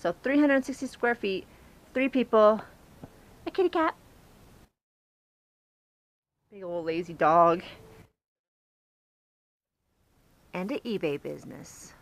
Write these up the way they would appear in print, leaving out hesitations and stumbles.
So 360 square feet, 3 people, a kitty cat, big old lazy dog, and an eBay business.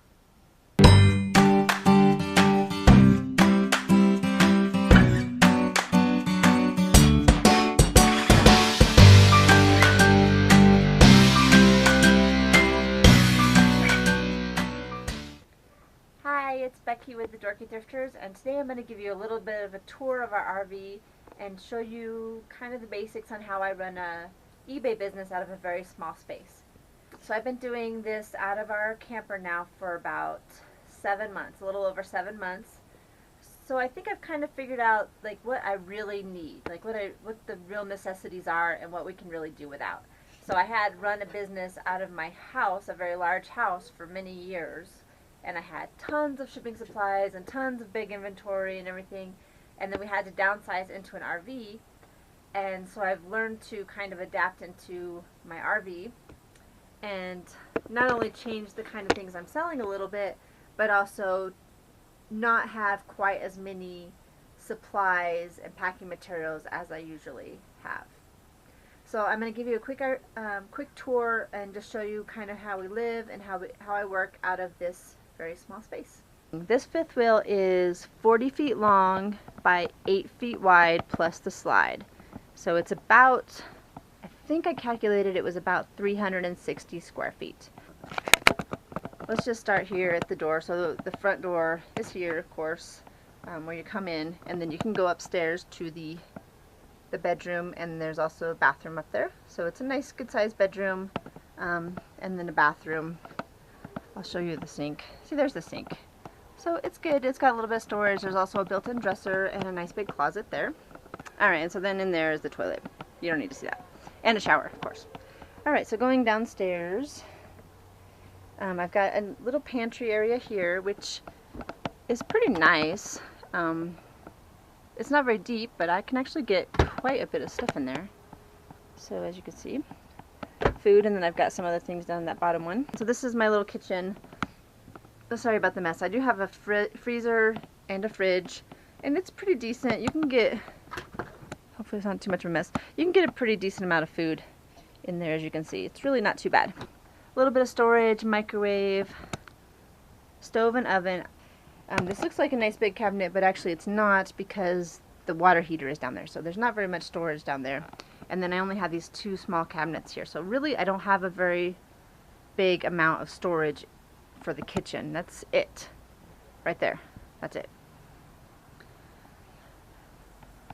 Hi, it's Becky with the Dorky Thrifters, and today I'm going to give you a little bit of a tour of our RV and show you kind of the basics on how I run a eBay business out of a very small space. So I've been doing this out of our camper now for about 7 months, a little over 7 months. So I think I've kind of figured out like what I really need, like what the real necessities are and what we can really do without. So I had run a business out of my house, a very large house, for many years, and I had tons of shipping supplies and tons of big inventory and everything, and then we had to downsize into an RV, and so I've learned to kind of adapt into my RV and not only change the kind of things I'm selling a little bit, but also not have quite as many supplies and packing materials as I usually have. So I'm going to give you a quick tour and just show you kind of how we live and how I work out of this very small space. This fifth wheel is 40 feet long by 8 feet wide plus the slide. So it's about, I think I calculated it was about 360 square feet. Let's just start here at the door. So the front door is here, of course, where you come in, and then you can go upstairs to the bedroom, and there's also a bathroom up there. So it's a nice, good-sized bedroom, and then a bathroom. I'll show you the sink. See, there's the sink. So it's good. It's got a little bit of storage. There's also a built-in dresser and a nice big closet there. All right, and so then in there is the toilet. You don't need to see that. And a shower, of course. All right, so going downstairs, I've got a little pantry area here, which is pretty nice. It's not very deep, but I can actually get quite a bit of stuff in there. So as you can see, food, and then I've got some other things down in that bottom one. So this is my little kitchen. Oh, sorry about the mess. I do have a freezer and a fridge, and it's pretty decent. You can get, hopefully it's not too much of a mess, you can get a pretty decent amount of food in there, as you can see. It's really not too bad. A little bit of storage, microwave, stove and oven. This looks like a nice big cabinet, but actually it's not, because the water heater is down there, so there's not very much storage down there. And then I only have these 2 small cabinets here, so really I don't have a very big amount of storage for the kitchen. That's it. Right there. That's it.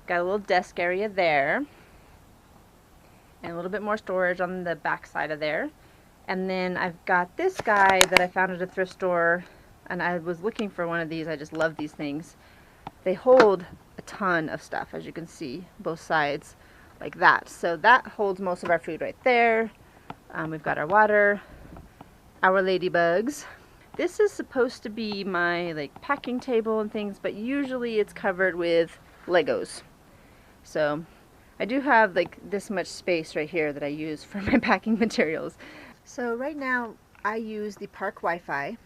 Got a little desk area there, and a little bit more storage on the back side of there. And then I've got this guy that I found at a thrift store, and I was looking for one of these. I just love these things. They hold a ton of stuff, as you can see, both sides, like that. So that holds most of our food right there. We've got our water, our ladybugs. This is supposed to be my like packing table and things, but usually it's covered with Legos. So I do have like this much space right here that I use for my packing materials. So right now I use the park Wi-Fi.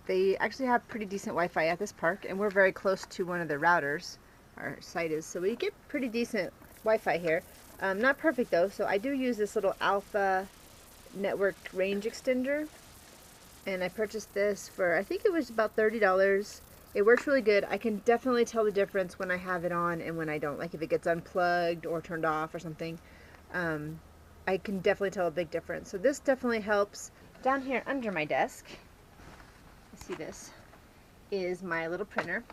They actually have pretty decent Wi-Fi at this park, and we're very close to one of the routers, our site is, so we get pretty decent Wi-Fi here. Not perfect though, so I do use this little Alpha network range extender, and I purchased this for, I think it was about $30. It works really good. I can definitely tell the difference when I have it on and when I don't, like if it gets unplugged or turned off or something. I can definitely tell a big difference. So this definitely helps. Down here under my desk, see, this is my little printer,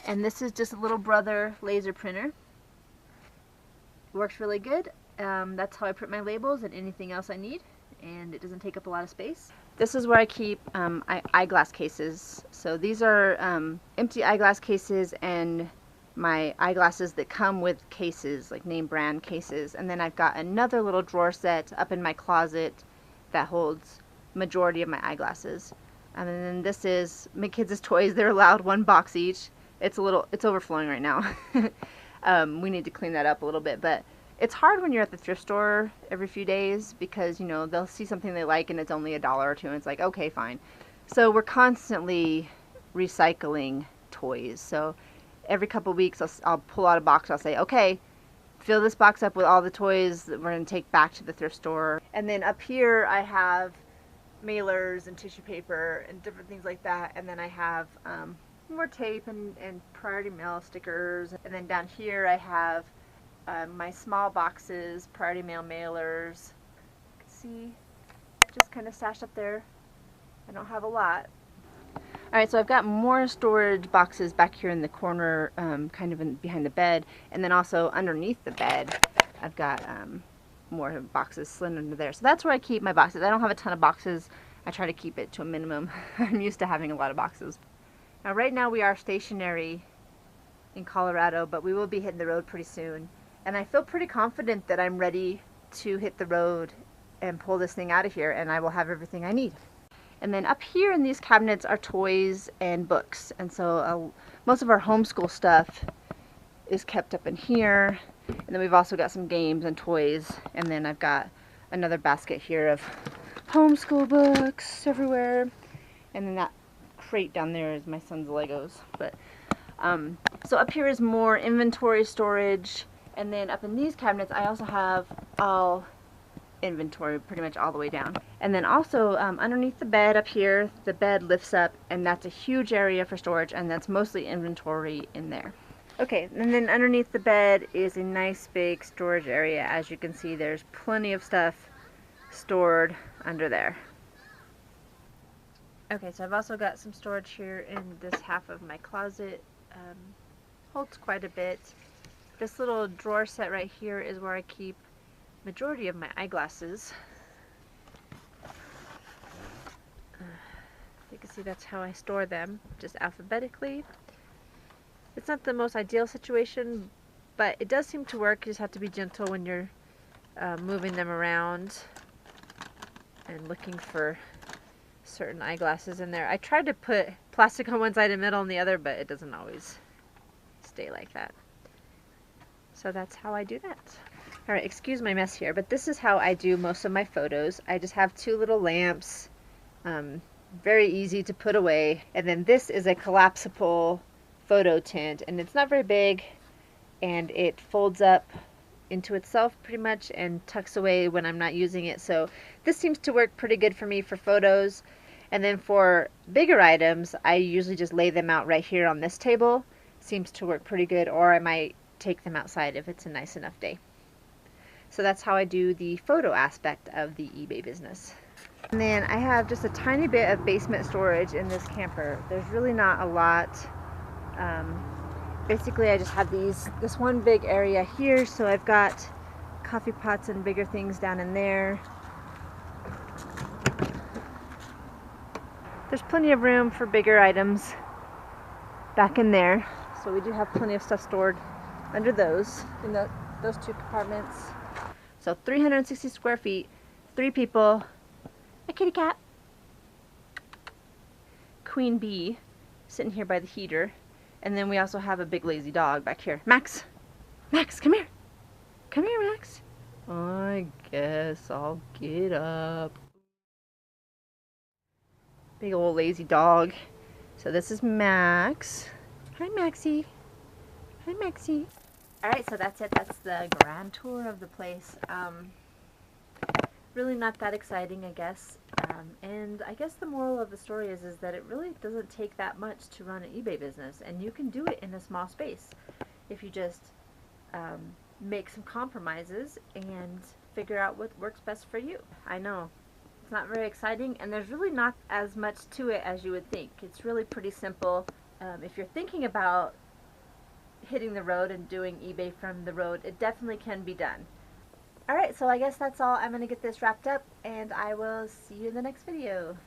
and this is just a little Brother laser printer. It works really good. That's how I print my labels and anything else I need, and it doesn't take up a lot of space. This is where I keep eyeglass cases. So these are empty eyeglass cases and my eyeglasses that come with cases, like name brand cases. And then I've got another little drawer set up in my closet that holds majority of my eyeglasses. And then this is my kids' toys. They're allowed 1 box each. It's overflowing right now. We need to clean that up a little bit, but it's hard when you're at the thrift store every few days, because, you know, they'll see something they like and it's only $1 or $2, and it's like, okay, fine. So we're constantly recycling toys. So every couple weeks I'll pull out a box. I'll say, okay, fill this box up with all the toys that we're going to take back to the thrift store. And then up here I have mailers and tissue paper and different things like that. And then I have more tape and priority mail stickers. And then down here I have my small boxes, priority mail mailers. You can see, just kind of stashed up there. I don't have a lot. Alright, so I've got more storage boxes back here in the corner, kind of behind the bed, and then also underneath the bed I've got more boxes slid under there. So that's where I keep my boxes. I don't have a ton of boxes. I try to keep it to a minimum. I'm used to having a lot of boxes. Now right now we are stationary in Colorado, but we will be hitting the road pretty soon. And I feel pretty confident that I'm ready to hit the road and pull this thing out of here, and I will have everything I need. And then up here in these cabinets are toys and books. And so most of our homeschool stuff is kept up in here. And then we've also got some games and toys. And then I've got another basket here of homeschool books everywhere. And then that crate down there is my son's Legos. But so up here is more inventory storage. And then up in these cabinets I also have all inventory pretty much all the way down. And then also underneath the bed up here, the bed lifts up, and that's a huge area for storage, and that's mostly inventory in there. Okay, and then underneath the bed is a nice big storage area. As you can see, there's plenty of stuff stored under there. Okay, so I've also got some storage here in this half of my closet. Holds quite a bit. This little drawer set right here is where I keep majority of my eyeglasses. You can see that's how I store them, just alphabetically. It's not the most ideal situation, but it does seem to work. You just have to be gentle when you're moving them around and looking for certain eyeglasses in there. I tried to put plastic on one side and metal on the other, but it doesn't always stay like that. So that's how I do that. Alright, excuse my mess here, but this is how I do most of my photos. I just have two little lamps, very easy to put away. And then this is a collapsible photo tent, and it's not very big, and it folds up into itself pretty much and tucks away when I'm not using it. So this seems to work pretty good for me for photos. And then for bigger items, I usually just lay them out right here on this table. Seems to work pretty good, or I might take them outside if it's a nice enough day. So that's how I do the photo aspect of the eBay business. And then I have just a tiny bit of basement storage in this camper. There's really not a lot. Basically I just have this one big area here, so I've got coffee pots and bigger things down in there. There's plenty of room for bigger items back in there. So we do have plenty of stuff stored under those, in those two compartments. So 360 square feet, 3 people, a kitty cat, queen bee sitting here by the heater, and then we also have a big lazy dog back here. Max! Max, come here! Come here, Max! I guess I'll get up. Big old lazy dog. So this is Max. Hi, Maxie. Hi, Maxie. Alright, so that's it. That's the grand tour of the place. Really not that exciting, I guess. And I guess the moral of the story is that it really doesn't take that much to run an eBay business, and you can do it in a small space if you just make some compromises and figure out what works best for you. I know it's not very exciting, and there's really not as much to it as you would think. It's really pretty simple. If you're thinking about hitting the road and doing eBay from the road, it definitely can be done. Alright, so I guess that's all. I'm going to get this wrapped up, and I will see you in the next video.